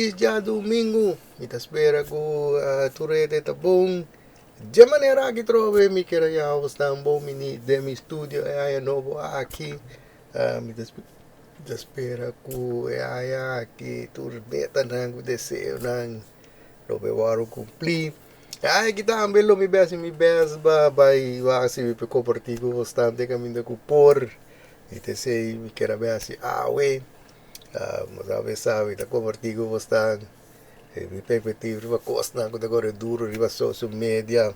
feliz dia domingo. Me te espera com turete tá bom. De maneira que trove me queira já estar bom mini de mi estúdio é novo aqui. Me te espera com que turbeta não descer não robe waru cumprir. Que também lo mi bes ba vai se me pecou partigo bastante caminho com por. E te sei me queira bes we. Mas a vez sabe, está convertido bastante. Mi perspectiva riba costa na agora duro riba social media.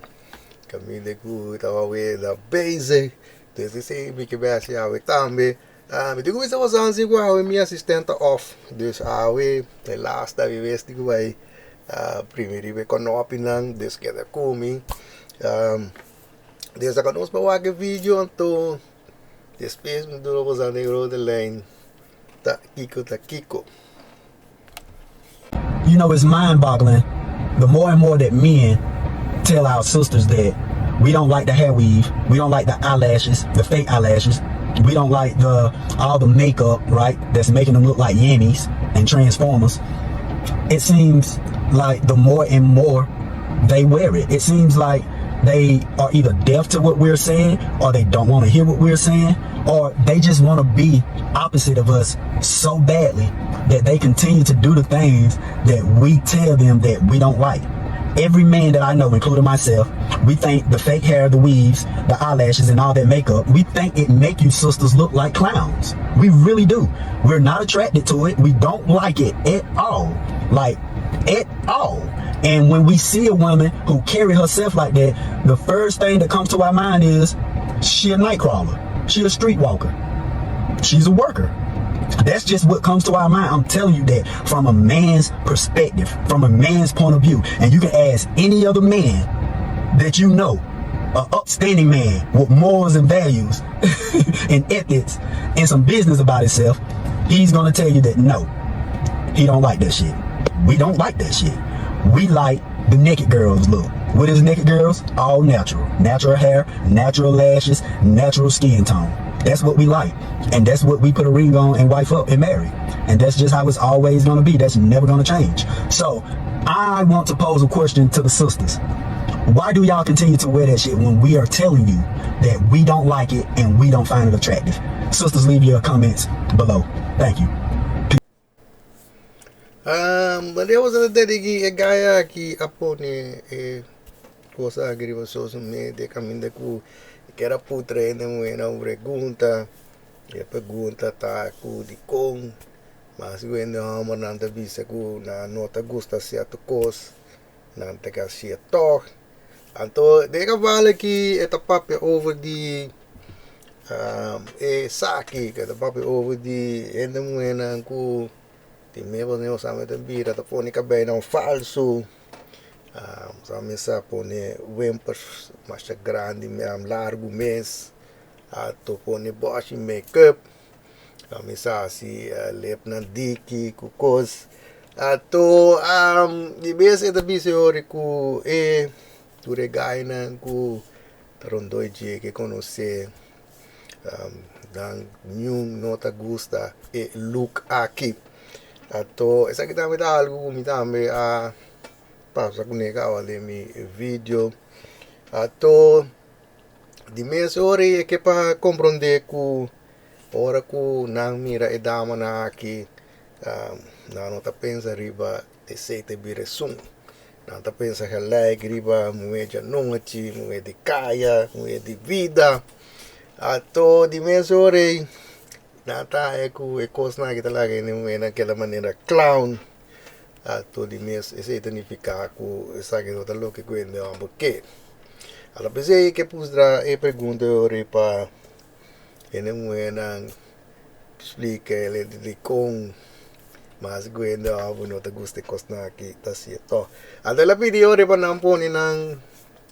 Caminho de cu estava da base. Então se me que vai se awe também. Me digo isso was assim igual minha assistente off. Dus awe, de last da vez digo vai. Primeiro riba com opinião, des que da comi. Des a conosco para o vídeo então. Depois me duro was aan de rode lijn. Ta Kiko. You know, it's mind-boggling. The more and more that men tell our sisters that we don't like the hair weave, we don't like the eyelashes, the fake eyelashes, we don't like all the makeup, right, that's making them look like Yannies and Transformers. It seems like the more and more they wear it, it seems like they are either deaf to what we're saying, or they don't want to hear what we're saying, or they just want to be opposite of us so badly that they continue to do the things that we tell them that we don't like. Every man that I know, including myself, we think the fake hair, the weaves, the eyelashes, and all that makeup, we think it make you sisters look like clowns. We really do. We're not attracted to it. We don't like it at all. Like, at all. And when we see a woman who carry herself like that, the first thing that comes to our mind is she a nightcrawler. She a streetwalker. She's a worker. That's just what comes to our mind. I'm telling you that from a man's perspective, from a man's point of view. And you can ask any other man that you know, an upstanding man with morals and values and ethics and some business about himself, he's going to tell you that no, he don't like that shit. We don't like that shit. We like the naked girls look. What is naked girls? All natural. Natural hair, natural lashes, natural skin tone. That's what we like. And that's what we put a ring on and wife up and marry. And that's just how it's always going to be. That's never going to change. So I want to pose a question to the sisters. Why do y'all continue to wear that shit when we are telling you that we don't like it and we don't find it attractive? Sisters, leave your comments below. Thank you. Mas eu uso de gaya aqui apone coisa agriva social media caminho com que era putre de uma pergunta tá com Dikon, mas quando homem não te bisa com na nota gusta certo coisa não te que se toque então de que vale que é papel over de saki que é papel over de ende moena com de mesmo não sabe também tá pone cabelo não falso sabe sa pone wimpers mais grande mesmo largo mês to pone bosh makeup sabe sa si lep na diki kukos to de vez em quando se ore ku tu regai na ku taron doide que conhecer dan new nota gusta look aqui to essa que também dá algo me também passa com nega olha mi vídeo to de mês hora é que para compreender que ora que não mira e dama na aqui não tá pensa riba de seite biresum não tá pensa que like riba muhe de noite muhe de caia muhe de vida to de mês hora nata é coisa na que tá lá que não é naquela maneira clown to de mês esse significa que essa que não tá loke que é um porque alla pessoa que pusra e pergunta ore para não é não explica ele de Dikon mas quando a não te gusta coisa na que tá certo até la video ore para não pôr não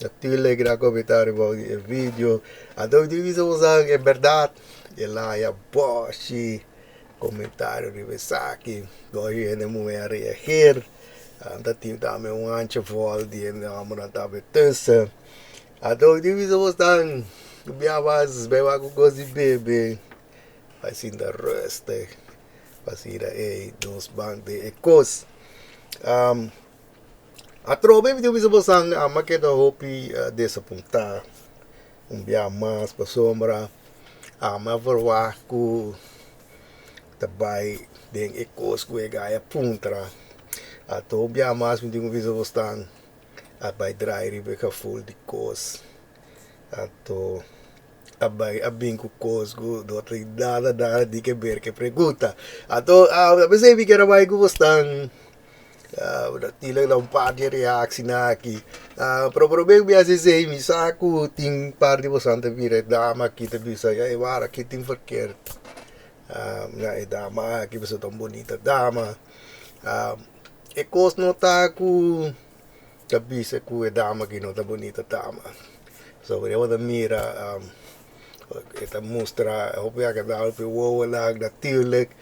natuurlijk gra comentário about o vídeo então diviso usar é verdade ela é boshi comentário de aqui gosto de mulher reagir anda tem também anche vol de amor tá betussa então diviso usar biavas beba com coisa de bebê vai sim da resta vai ser dos bancos de ecos A trove mi bisa bosang ama keda hopi desapuntar. Bia mas pa sombra. Ama verwaku tabai deng ekos ku gaya puntra. Ato bia mas mi bisa bosang abai drai ribe ka full di kos. Ato abai abing ku kos ku dotri dada di ke ber ke pregunta. Ato abese mi kera bai ku bosang tilang lang par de reaksi na aqui. Provavelmente biasa sei mi saku ting par de bosante vire dama kita bisa ya evara que ting verkeerd. Na dama que bisa tão bonita dama. E cos nota ku kabisa ku dama que não tá bonita dama. So eu da mira esta mostra hopia que dá o wow lag natuurlijk.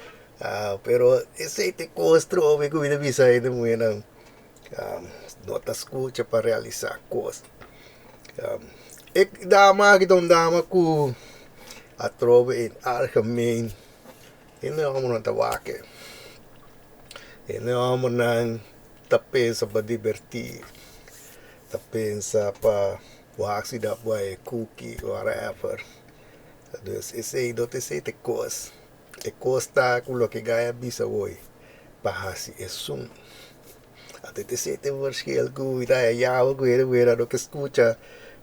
Pero ese te costro me cuida bisa ainda muito nota escuta para realizar coisas. Dama que dama ku a trove in algemeen in de allemaal tawaken. In de allemaal ta pensa para divertir. Ta pensa para waxi da boy cookie whatever. Dus esse dat is te cost. E costa com lo que ganha bisa hoje para hasi é sum. Até te sente verschil com ida ja ook weer do que escuta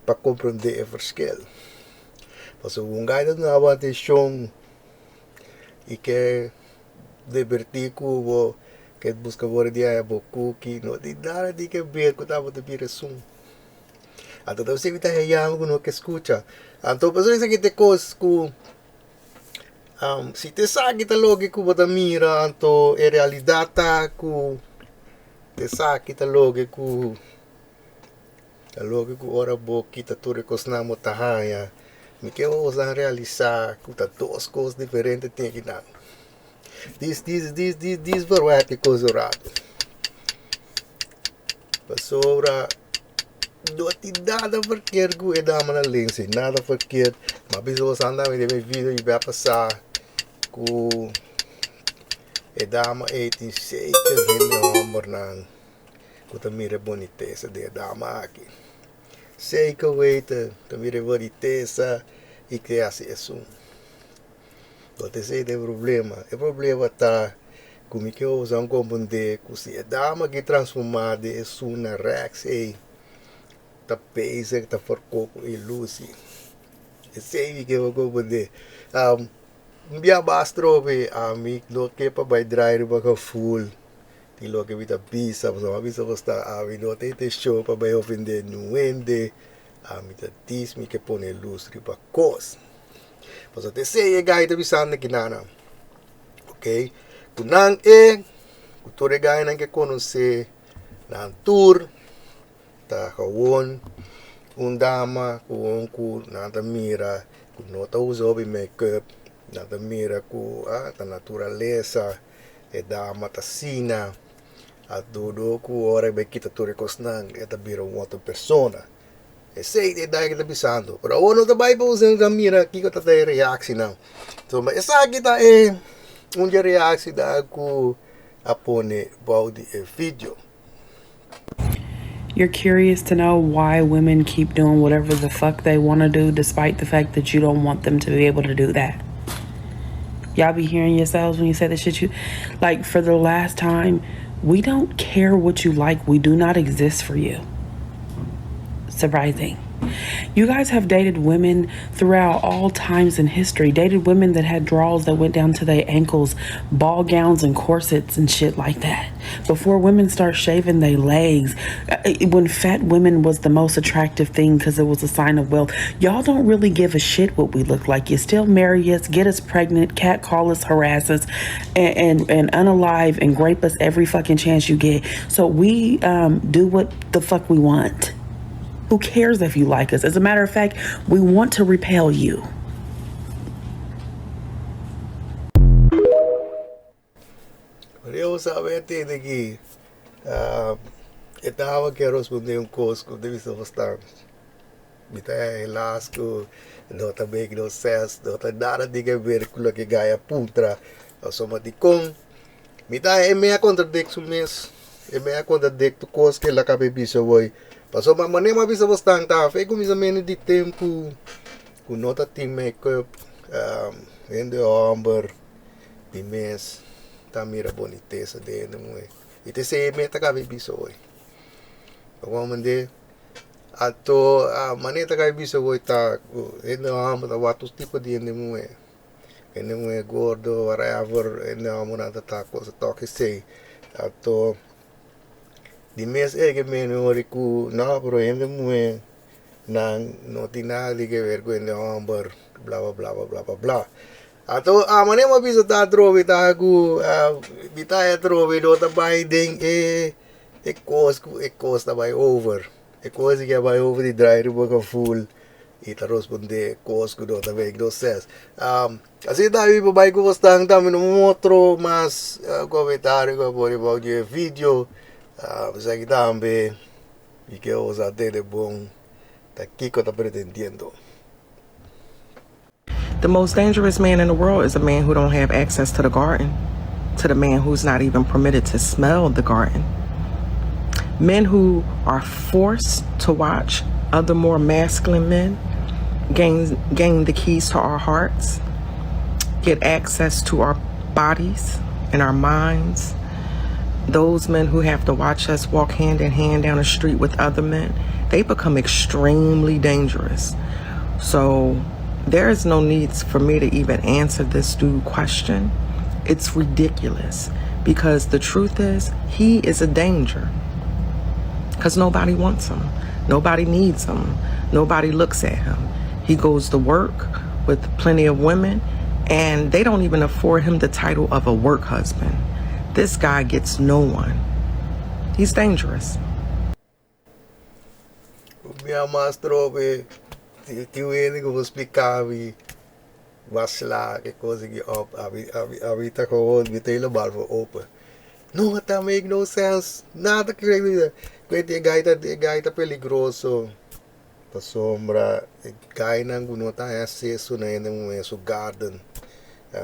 para compreender o verschil. Mas um gajo não vai ter chão e que divertir com que busca por dia é bocu que não tem nada de que ver com tava de vir sum. Até você ida ja com no que escuta. Então pessoas que te cos com si te sa kita loke ku bata mira anto e realidata ku te sa kita loke ku ora bo kita tu recosnamo tahaya mi que vamos a realizar ku ta dos coisas diferentes tem que dar this verwate coisa orado pasora do ti nada verkeerd ku e dama na lense nada verkeerd maar biso sanda me deve video e vai passar ku e dama 86 hende homber nang ku tamire boniteza de dama aqui zeker weten tamire boniteza e que assim é sum dat is het problema o problema tá como que eu usam compreender que se a dama que transformada é sum na rex tá pesa que tá forcoco e luci e sei que eu vou compreender Mbia bastrobe ami loke pa by dry ba ka full ti loke vita bisa so bisa basta ami no te show pa by ofende nuende ami ta tis mi que pone luz riba cos pues te sei gai te bisanda kinana ok kunang kutore gai nang que conhecer na tour ta gewoon dama ku nada mira ku nota uso bi make-up nada mira ku ta naturaleza e dama ta sina a tudo ku ora be kita tu recosnang e ta bira outra persona e sei de dai kita bisando pero ono ta bai po usang mira ki ko ta reaksi na so ma esa kita reaksi da ku apone body e video. You're curious to know why women keep doing whatever the fuck they want to do despite the fact that you don't want them to be able to do that. Y'all be hearing yourselves when you say the shit you like. For the last time, we don't care what you like. We do not exist for you. Surprising. You guys have dated women throughout all times in history. Dated women that had drawers that went down to their ankles, ball gowns and corsets and shit like that. Before women start shaving their legs, when fat women was the most attractive thing because it was a sign of wealth. Y'all don't really give a shit what we look like. You still marry us, get us pregnant, catcall us, harass us, and unalive and grape us every fucking chance you get. So we do what the fuck we want. Who cares if you like us? As a matter of fact, we want to repel you. Eu sabe até que estava que responder coisa de vista bastante. Bita elasco, não também que não ses, não tem nada de ver com o que ganha puntra, só uma Dikon. Bita é meia contradição mesmo. E me conta dek tu cos que la cabe bisa boy. Paso manema bisa bastante ta. Fe kumisa meni di tempo. Ku nota team makeup. Hende homber. Di mes. Ta mira boniteza de hende muhe. Ite se meta cabe bisa boy. Ako mande. Ato maneta cabe bisa boy ta. Hende homber ta watus tipo de hende muhe. Hende muhe gordo, whatever. Hende homber nata ta cosa toque sei. Ato di mes que menori ku na pero hende muhe nang no tinali que ver con el homber bla bla bla bla bla bla. Ato manema bisa ta trove ta ku bitaya trove do ta bai ding e kos ta bai over. E kos que bai over di drive boca full. E ta responde kos ku do ta bai do ses. Assim tá aí bai ku bastante também no outro mas comentário que por about the video. Você que também e que usa dele bom tá aqui que tá pretendiendo. The most dangerous man in the world is a man who don't have access to the garden, to the man who's not even permitted to smell the garden. Men who are forced to watch other more masculine men gain the keys to our hearts, get access to our bodies and our minds. Those men who have to watch us walk hand in hand down the street with other men, they become extremely dangerous. So there is no need for me to even answer this dude question. It's ridiculous because the truth is he is a danger because nobody wants him. Nobody needs him. Nobody looks at him. He goes to work with plenty of women and they don't even afford him the title of a work husband. This guy gets no one. He's dangerous. Minha mastro ti vedi come explicavi vasla che cose che op avita con vitela balvo open. No, that make no sense. Nada que quindi gaita peligroso. Pa sombra, gai nang gunota acesso na ene su garden.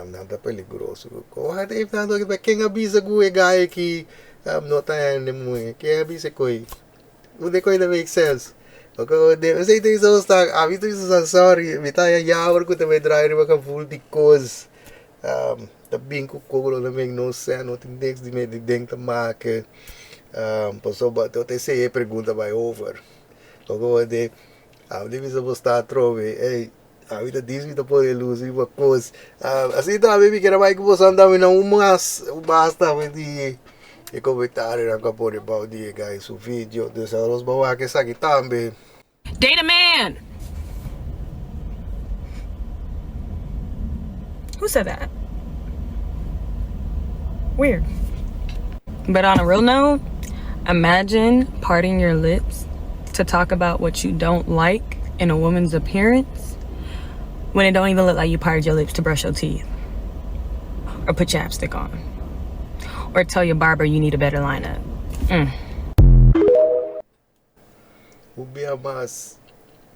Nada peligroso. Corre daí tanto que quem avisa gue gai que nota ene mu que avisa coi. O de coi make sense. Okay, de sei tem so sta avito isso sorry, vitaya yawer ko também driver ba ka full de cause. Da binko kogolo na make no sense, no tem dex de me de denk te maken. Passou ba te sei pergunta by over. Okay, de de bisa postar trove. Ei, a vida diz que pode luz uma coisa. Assim também me quer mais que você andar não umas basta de e comentário na capore about the guys o vídeo dessa os bawa que sabe também. Date a man. Who said that? Weird. But on a real note, imagine parting your lips to talk about what you don't like in a woman's appearance when it don't even look like you parted your lips to brush your teeth or put chapstick on or tell your barber you need a better lineup. Ubia mas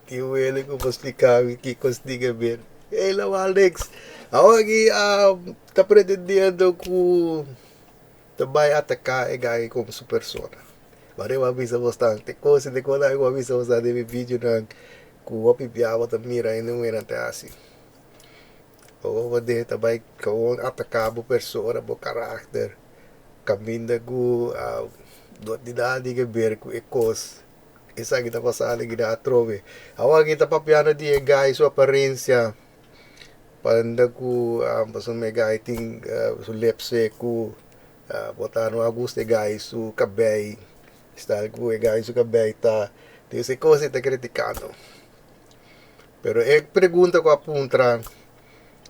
que ele como explicar que consiga ver. Ela Alex, aqui tá pretendendo que vai atacar a guy como super persona. Mas eu aviso bastante coisa de quando eu aviso bastante de vídeo na que o pipiava tá mira e não era até assim. Ou de também com atacar a persona, o caráter, caminho com do idade que ver com ecos. Isa kita pasal lagi dah trove. Awak kita papiana dia guys sua aparência. Panda ku pasal me guy ting su lepse ku botar no agosto guys su cabelo. Style ku guys su cabelo tá. Desse coisa tá criticando. Pero pergunta ko apuntra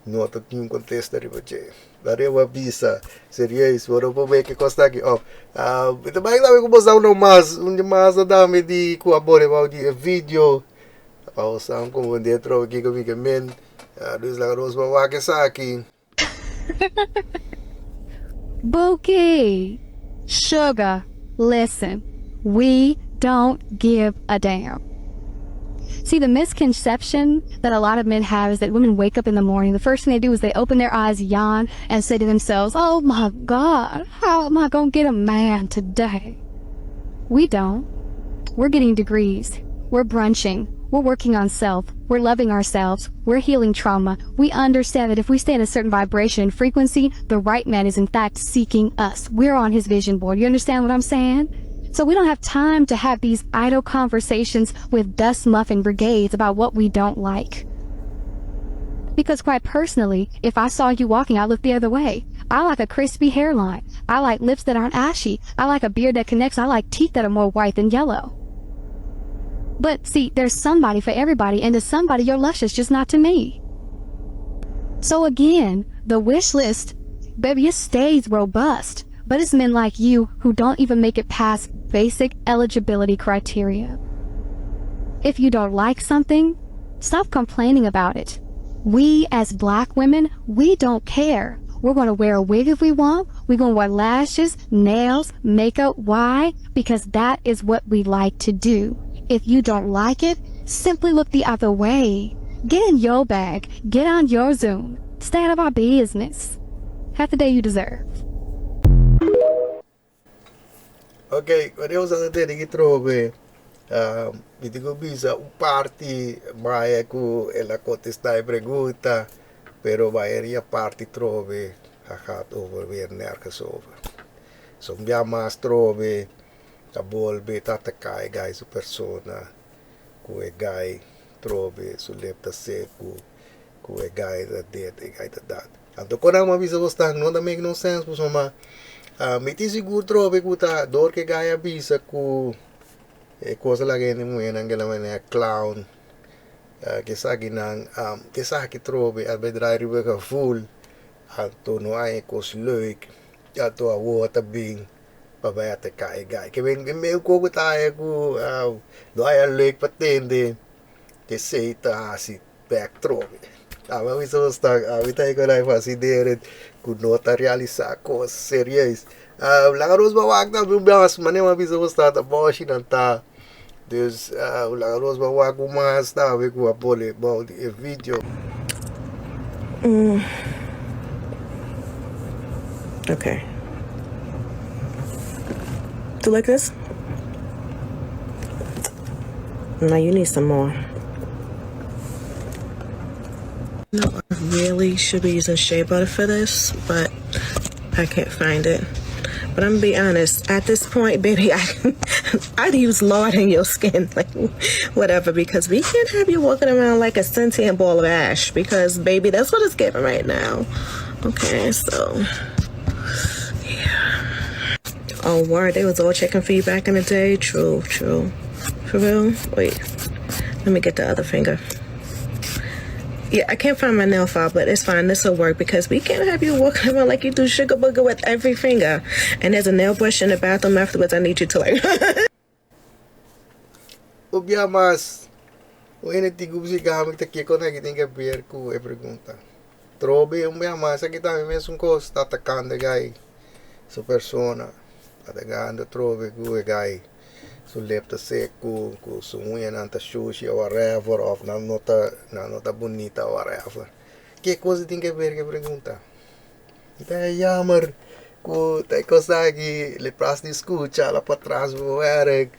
no outro tinha contesta ribache. Daria uma bisa serious, wala po may kikosta aqui. Ito ba yung ko postaw no mas, mas dami di ko abore about the video. Pausang ko mo dentro aqui kami men. Dos lang ros mawake sa akin. Bookie, Sugar, listen, we don't give a damn. See, the misconception that a lot of men have is that women wake up in the morning, the first thing they do is they open their eyes, yawn, and say to themselves, oh my God, how am I gonna get a man today? We don't. We're getting degrees. We're brunching. We're working on self. We're loving ourselves. We're healing trauma. We understand that if we stay in a certain vibration and frequency, the right man is in fact seeking us. We're on his vision board. You understand what I'm saying? So we don't have time to have these idle conversations with dust muffin brigades about what we don't like. Because quite personally, if I saw you walking, I'd look the other way. I like a crispy hairline. I like lips that aren't ashy. I like a beard that connects. I like teeth that are more white than yellow. But see, there's somebody for everybody, and to somebody you're luscious, just not to me. So again, the wish list, baby, it stays robust. But it's men like you who don't even make it past basic eligibility criteria. If you don't like something, stop complaining about it. We as black women, we don't care. We're going to wear a wig if we want. We're going to wear lashes, nails, makeup. Why? Because that is what we like to do. If you don't like it, simply look the other way. Get in your bag. Get on your Zoom. Stay out of our business. Have the day you deserve. Ok, quando sa te che trove mi dico bisa un party mai ku e la contesta e pregunta pero maioria party trove gaat over weer nergens over. So mia mas trove a volbe tata kai gai su persona ku e gai trove su lepta seku ku e gai da det e gai da dat. Anto kona ma bisa vostang no da make no sense po soma mi ti siguro trove kuta dor ke gaya bisa ku e cosa la che ne muoia anche la mania clown che sa che nan che sa che trove a vedrai ribe full alto no ai cos leuk ja to a water bing pa ba te kai gai che ven me ko kuta ku do ai leuk patende che sei ta hasi back trove. Ma mi sono sta vita che dai fasidere ku nota realizar coisas serias. Lagaros ba wag na bimbas mane ma bisa sta ta boshi nanta. Dus lagaros ba wag uma sta we ku apole about the video. Okay. Do you like this? No, you need some more. No, I really should be using shea butter for this, but I can't find it. But I'm gonna be honest, at this point, baby, I'd use lard in your skin, like whatever, because we can't have you walking around like a sentient ball of ash, because baby, that's what it's giving right now. Okay, so yeah. Oh, word, they was all checking for you back in the day. True. For real? Wait, let me get the other finger. Yeah, I can't find my nail file, but it's fine. This will work because we can't have you walking around like you do sugar booger with every finger. And there's a nail brush in the bathroom afterwards. I need you to like. Obvia mas o ene tigu si gamit te kiko na giting ka bier ku e pergunta. Trobe obvia mas kita mesmo cos tá atacando gai su persona. Atacando trobe ku e gai su lepta seco ku su unha nanta sushi or whatever of na nota bonita or whatever. Que coisa tem que ver que pergunta? Então é jammer ku te consegue le pras escucha lá para trás o Eric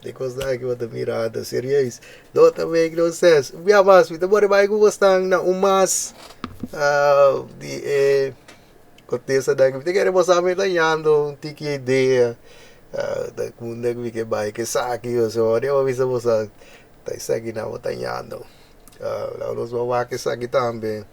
te consegue outra mirada serious do também que não sei via mais me demora mais ku gostang na umas de contesta da que te queremos saber tanhando um tiki ideia da kunda que vai que saque o so de avisa você tá segue na tanhando lá os vai que saque também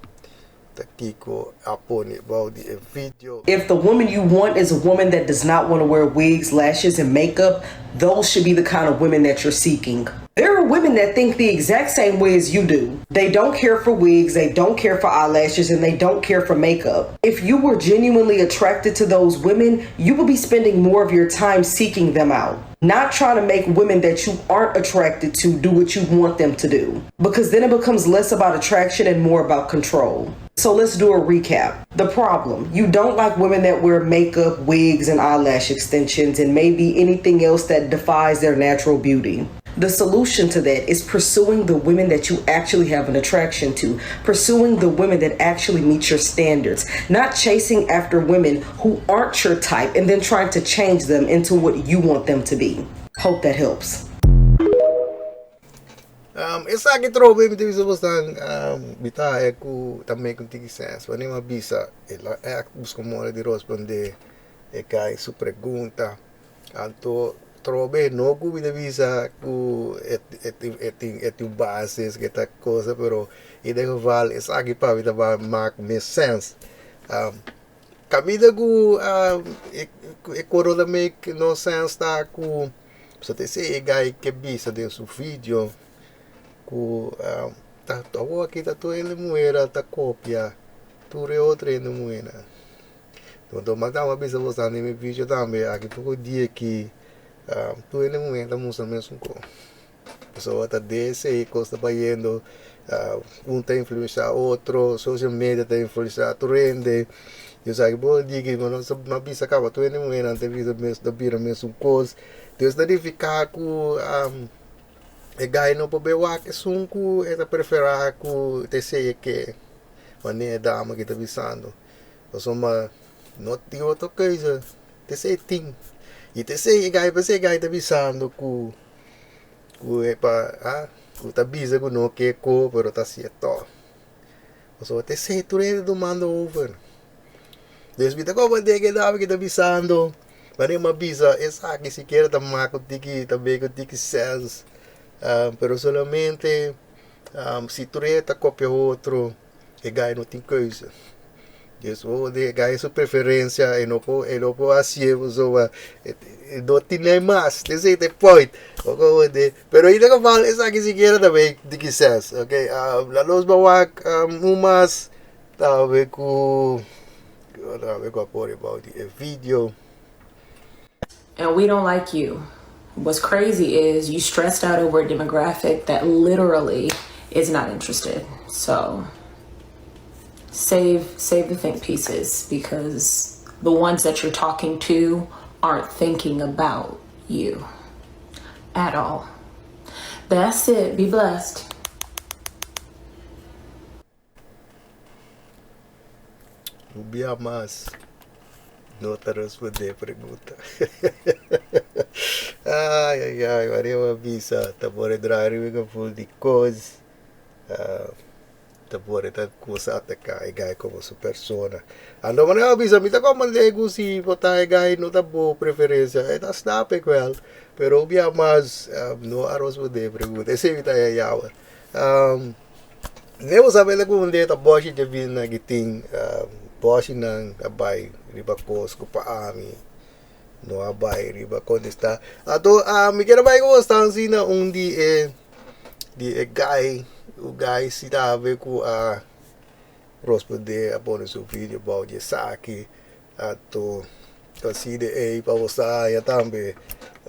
tá Kiko apone about the video. If the woman you want is a woman that does not want to wear wigs, lashes, and makeup, those should be the kind of women that you're seeking. There are women that think the exact same way as you do. They don't care for wigs, they don't care for eyelashes, and they don't care for makeup. If you were genuinely attracted to those women, you will be spending more of your time seeking them out. Not trying to make women that you aren't attracted to do what you want them to do. Because then it becomes less about attraction and more about control. So let's do a recap. The problem: you don't like women that wear makeup, wigs, and eyelash extensions, and maybe anything else that defies their natural beauty. The solution to that is pursuing the women that you actually have an attraction to, pursuing the women that actually meet your standards, not chasing after women who aren't your type and then trying to change them into what you want them to be. Hope that helps. Esa que trobe mi divisa bastang bita ku também com tiki sense. Quando uma bisa ela busca more de responder cai su pergunta. Anto trobe no ku vida visa ku et bases que ta cosa pero e de val esa que pa vida va make sense. Camida ku e corolla make no sense ta ku so te sei gai que bisa de su vídeo ku tawa kita tu ele muera ta copia tu re outra ele muera então matava bisa você nem vídeo também aqui pouco dia que tu ele muera musa mesmo com pessoa tá desse costa paiendo tá influenciar outro social media tá influenciar tu rende eu sei bom dia que não uma bisa acaba tu ele muera ante vida mesmo da bira mesmo coisa Deus deve ficar com e gai no pobewa que sunku eta preferar ku te sei que mane dama que tá visando o soma no tio to coisa te sei ting e te sei gai tá visando ku é pa ku tá bisa ku no que ko pero tá certo o so te sei tu re do mando over Deus me tá como de que dama que tá visando mane uma bisa essa que se quer tá maco tiki também com tiki sense pero solamente se tu reta copia outro e gai não tem coisa isso de gai sua preferência e não pode assim usa não tem mais desse point pero ainda que fala essa que se quer também de que sense ok la los bawak umas talvez com a por about the video and we don't like you. What's crazy is you stressed out over a demographic that literally is not interested. So save the think pieces because the ones that you're talking to aren't thinking about you at all. That's it. Be blessed. Ubia mais não te responder pergunta. ai, Maria uma bisa, tá por driving com full de coisa. Tá por tá coisa atacar e gai como sua persona. Ando mana bisa, me tá como lego se botar gai não tá boa preferência. É tá snap igual. Pero ubia mais não a responder pergunta. Esse evita aí hour. Nem você sabe como de tá boa de vir na giting bosi ng abay riba kos ko pa ami no abay riba konista ato mi kira bay ko stan sina di guy sinabi ko responder upon su video about the saki ato kasi de pa wasa ya tambe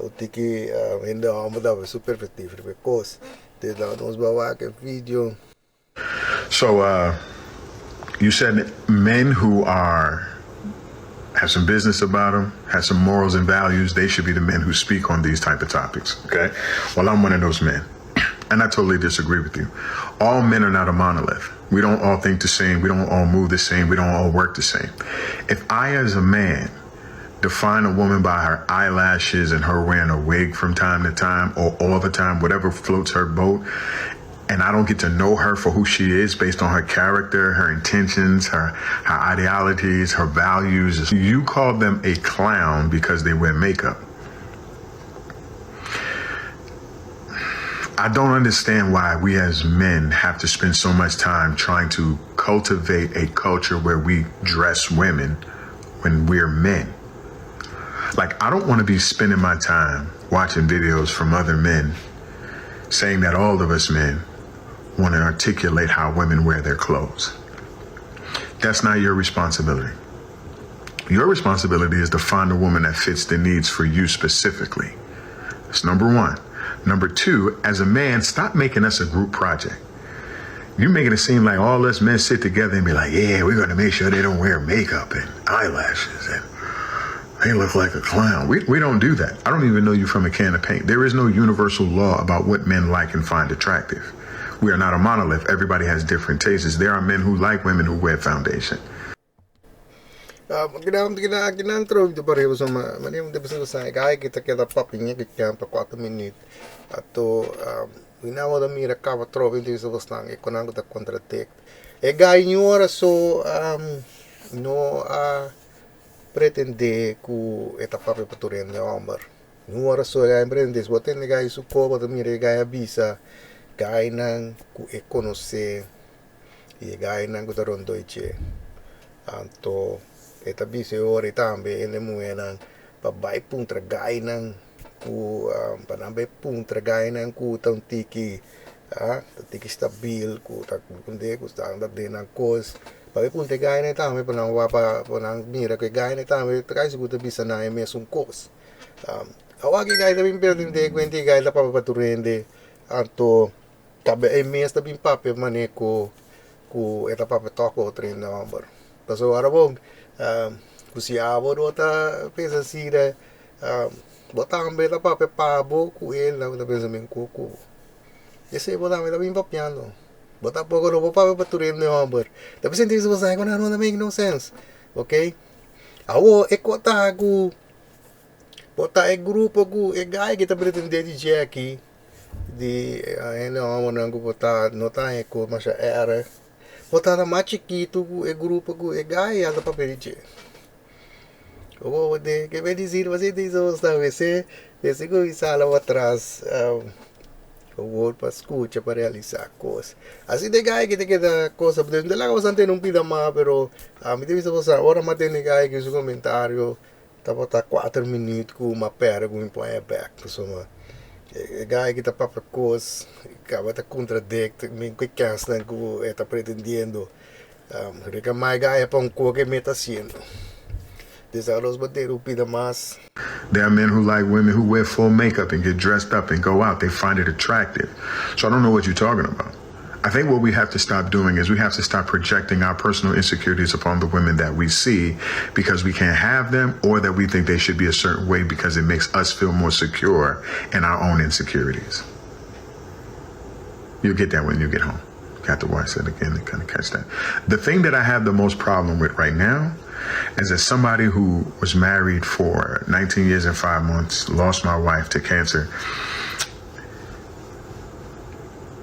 o tiki hende amo da super effective because de da nos bawa ke video. So you said men who have some business about them, have some morals and values, they should be the men who speak on these type of topics, okay? Well, I'm one of those men, and I totally disagree with you. All men are not a monolith. We don't all think the same. We don't all move the same. We don't all work the same. If I, as a man, define a woman by her eyelashes and her wearing a wig from time to time or all the time, whatever floats her boat, and I don't get to know her for who she is based on her character, her intentions, her ideologies, her values. You call them a clown because they wear makeup. I don't understand why we as men have to spend so much time trying to cultivate a culture where we dress women when we're men. Like, I don't want to be spending my time watching videos from other men saying that all of us men want to articulate how women wear their clothes. That's not your responsibility. Your responsibility is to find a woman that fits the needs for you specifically. That's number one. Number two, as a man, stop making us a group project. You're making it seem like all us men sit together and be like, yeah, we're going to make sure they don't wear makeup and eyelashes. And They look like a clown. We don't do that. I don't even know you from a can of paint. There is no universal law about what men like and find attractive. We are not a monolith. Everybody has different tastes. There are men who like women who wear foundation. Ginantro itu pareho sama manem de bisa sa gaya kita papinha que campa 4 minutos ato inawa da mira cava trove inte bisa bastang e konango da contratect e gaya nyora so no a pretende ku eta pape paturende homber nyora so gaya pretende boten gaya su coba da mira gaya bisa gaya nang ku e conoce e gaya nang ku da rondoiche anto eta bisa ori tambe ene muhe nang pabai pung tragai nang ku panambe pung tragai nang ku tiki tiki stabil ku tak kunde ku standard de nang kos pabai pung tragai nang tambe panang wapa panang mira ke gai nang tambe tragai su ta bisa na eme sun kos awagi gai da bim perdin de kwenti gai da papa paturende anto tabe eme sta bim pape maneko ku eta pape toko tren number paso arabong kusiabo dota pesa sira botang beta pape pabo ku el na pensa men kuku ese botang beta bim papiano bota poco no pape paturim ne homber tapi senti se você quando não make no sense okay awo ekota ku bota e grupo ku e gai que tá pretende DJ aqui de ene homo nangu bota nota eko mas era botar na chiquito e grupo e gai anda para pedir o de que me dizer você diz sabe se esse que sala atrás o outro para escuta para realizar coisas assim de gai que te queda coisa de lá você não pida mais pero a mim deve ser você agora mas tem gai que seu comentário tá botar 4 minutos com uma pergunta põe back pessoal gai que tá para coisas acaba de contradict me que cansa que está pretendiendo rica mais gai para que me está haciendo desarrollos bateru pida más. There are men who like women who wear full makeup and get dressed up and go out. They find it attractive. So I don't know what you're talking about. I think what we have to stop doing is we have to stop projecting our personal insecurities upon the women that we see because we can't have them or that we think they should be a certain way because it makes us feel more secure in our own insecurities. You'll get that when you get home. You have to watch that again to kind of catch that. The thing that I have the most problem with right now is as somebody who was married for 19 years and 5 months, lost my wife to cancer,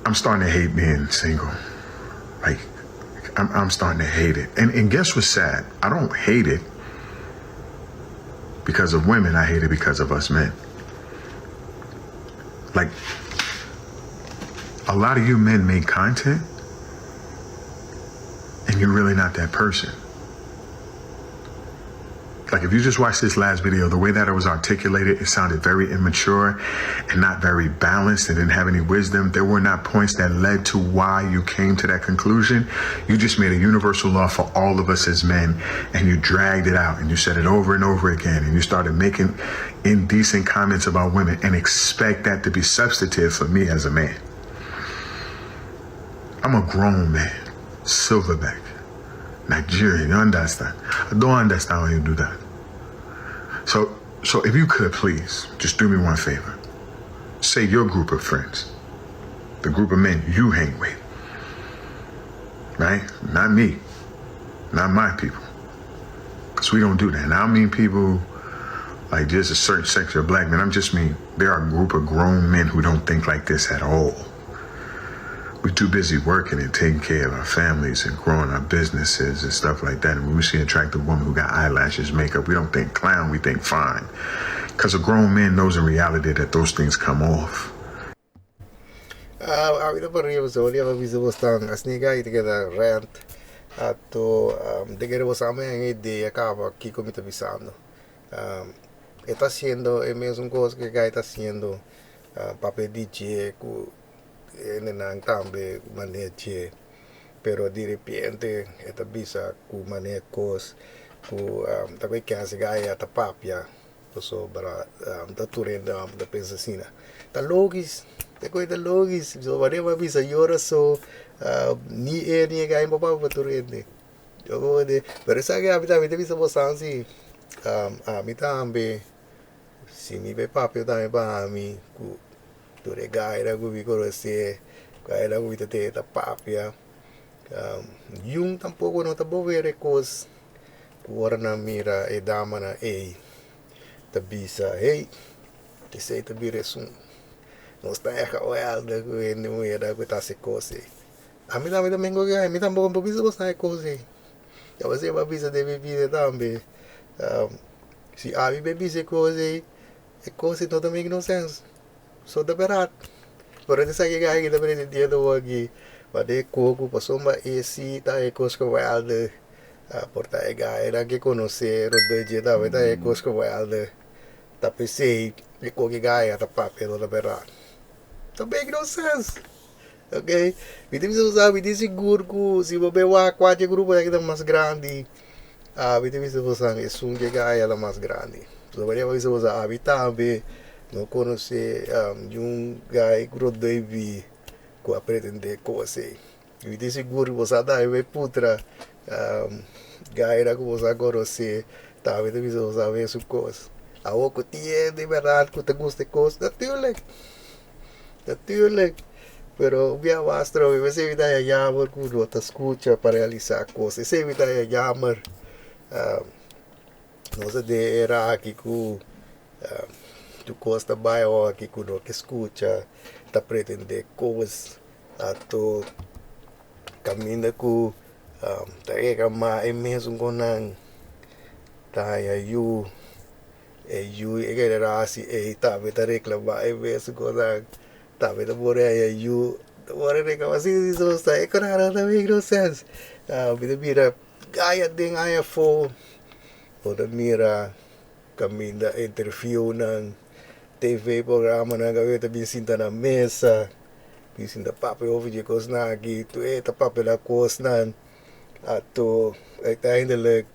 I'm starting to hate being single. Like, I'm starting to hate it. And guess what's sad? I don't hate it because of women. I hate it because of us men. Like, a lot of you men make content and you're really not that person. Like if you just watch this last video, the way that it was articulated, it sounded very immature and not very balanced and didn't have any wisdom. There were not points that led to why you came to that conclusion. You just made a universal law for all of us as men and you dragged it out and you said it over and over again and you started making indecent comments about women and expect that to be substantive for me as a man. I'm a grown man, silverback, Nigerian, you understand? I don't understand when you do that. So if you could please, just do me one favor. Say your group of friends, the group of men you hang with, right? Not me, not my people. Because we don't do that. And I don't mean people like just a certain section of black men. I'm just mean there are a group of grown men who don't think like this at all. We're too busy working and taking care of our families and growing our businesses and stuff like that. And when we see an attractive woman who got eyelashes, makeup, we don't think clown, we think fine. Because a grown man knows in reality that those things come off. Avida parriva so dia visto bastang asniga ite da rent atto de che devo sapere idea acaba chi come sta pensando está haciendo el mismo cosa que está haciendo papel DJ ku en tambe maneje pero di repente esta bisa ku maneje cos ku tabe que hace gaya ta papia so bara da turenda da pensasina ta logis te coisa logis so vareva bisa yora so ni gaya papa turende yo de pero esa que habita bisa bosansi Ami tambe, si mi be papi tambe pa ami, ku tu re gaira ku vi conhecer, gaira ku vita te ta papia. Yung tampoco no tabo vere cos, ku ora na mira e dama na ta bisa, hey, te sei ta bire sun. Non sta eka oelda ku ende muera ku ta se cose. Ami tambe domingo que mi tampoco po bisa ko sa cose. Ya você vai bisa de bebida tambe. Si abi be bisa cose, e cose não também não senso. Só da berat. Por isso que gai kita beri dia do aqui. Pada coco passou uma esse tá e cosco vai alde. Porta e gai era que conhecer o de dia da vai tá e cosco vai alde. Tá pensei e coco gai tá papel da berat. Também não senso. Ok? Vidi usar, vidi seguro que se você vai quatro grupos aqui mais grande, vidi usar é um que ela mais grande. Se você vai usar habitar, não conhecer um gai grupo de vi que aprender coisas. Vidi seguro você dá e putra gai era que você conhecer, tá? Vidi usar isso coisa. A outra tinha de verdade que te gosta de coisa, natuurlijk. Pero via mastro, você evita a jammer quando você escuta para realizar coisas. Você evita a jammer. Nós de era aqui que tu gosta bem aqui quando você escuta, tá pretender coisas, tu caminha com tá ega mais é mesmo com não tá aí é que era assim tá beta reclamar é mesmo com não tá beta bora aí bora reclamar assim isso está é cara também não sense vida mira ganha tem ganha for toda mira caminha interview na TV programa na gaveta bem sinta na mesa bem sinta papo ouvir coisas na aqui tu tá papo da coisa na tu uiteindelijk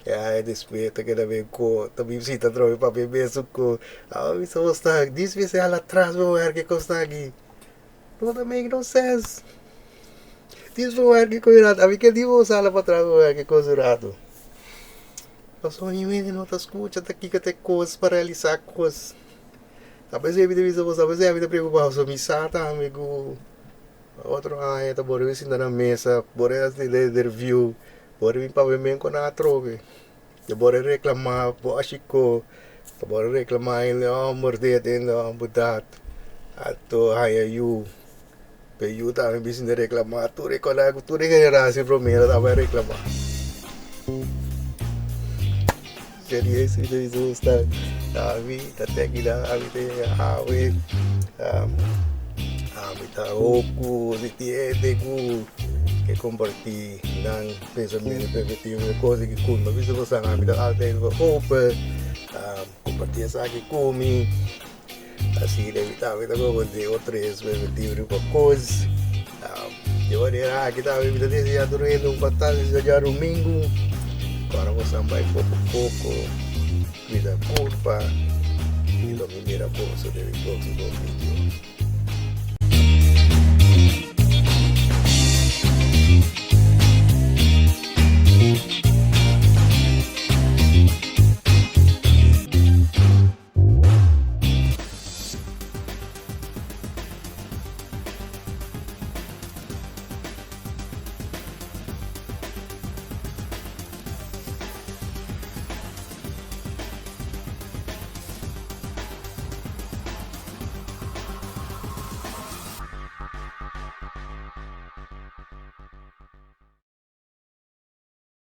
ja, het is beter que também com também visita trove para beber suco isso está diz vezes ela atrás vou ver que costa aqui não também não sense diz vou ver que coisa a mim que digo sala para trás vou ver que coisa errado passou em mim não tá escuta tá aqui que tem coisas para realizar coisas a vezes eu me preocupado sobre missa tá amigo outro tá bora ver se na mesa bora de review bora vir para ver com a trove bora reclamar boachico bora reclamar ele homber ainda ambudat ato haya you pe you tá me bisin de reclamar tu recordar tu regeneração primeiro tá vai reclamar seria isso isso está vi tá tequila ali tem awe tá oku de tiete ku que compartir ng pensamento perspectiva de coisa que como visto você na vida alta e homber compartir essa que come assim deve estar vida com de outras perspectivas de coisas eu era aqui tá vida desse já dormindo um batalha já domingo agora você vai pouco vida curva e domingo era pouco sobre o próximo vídeo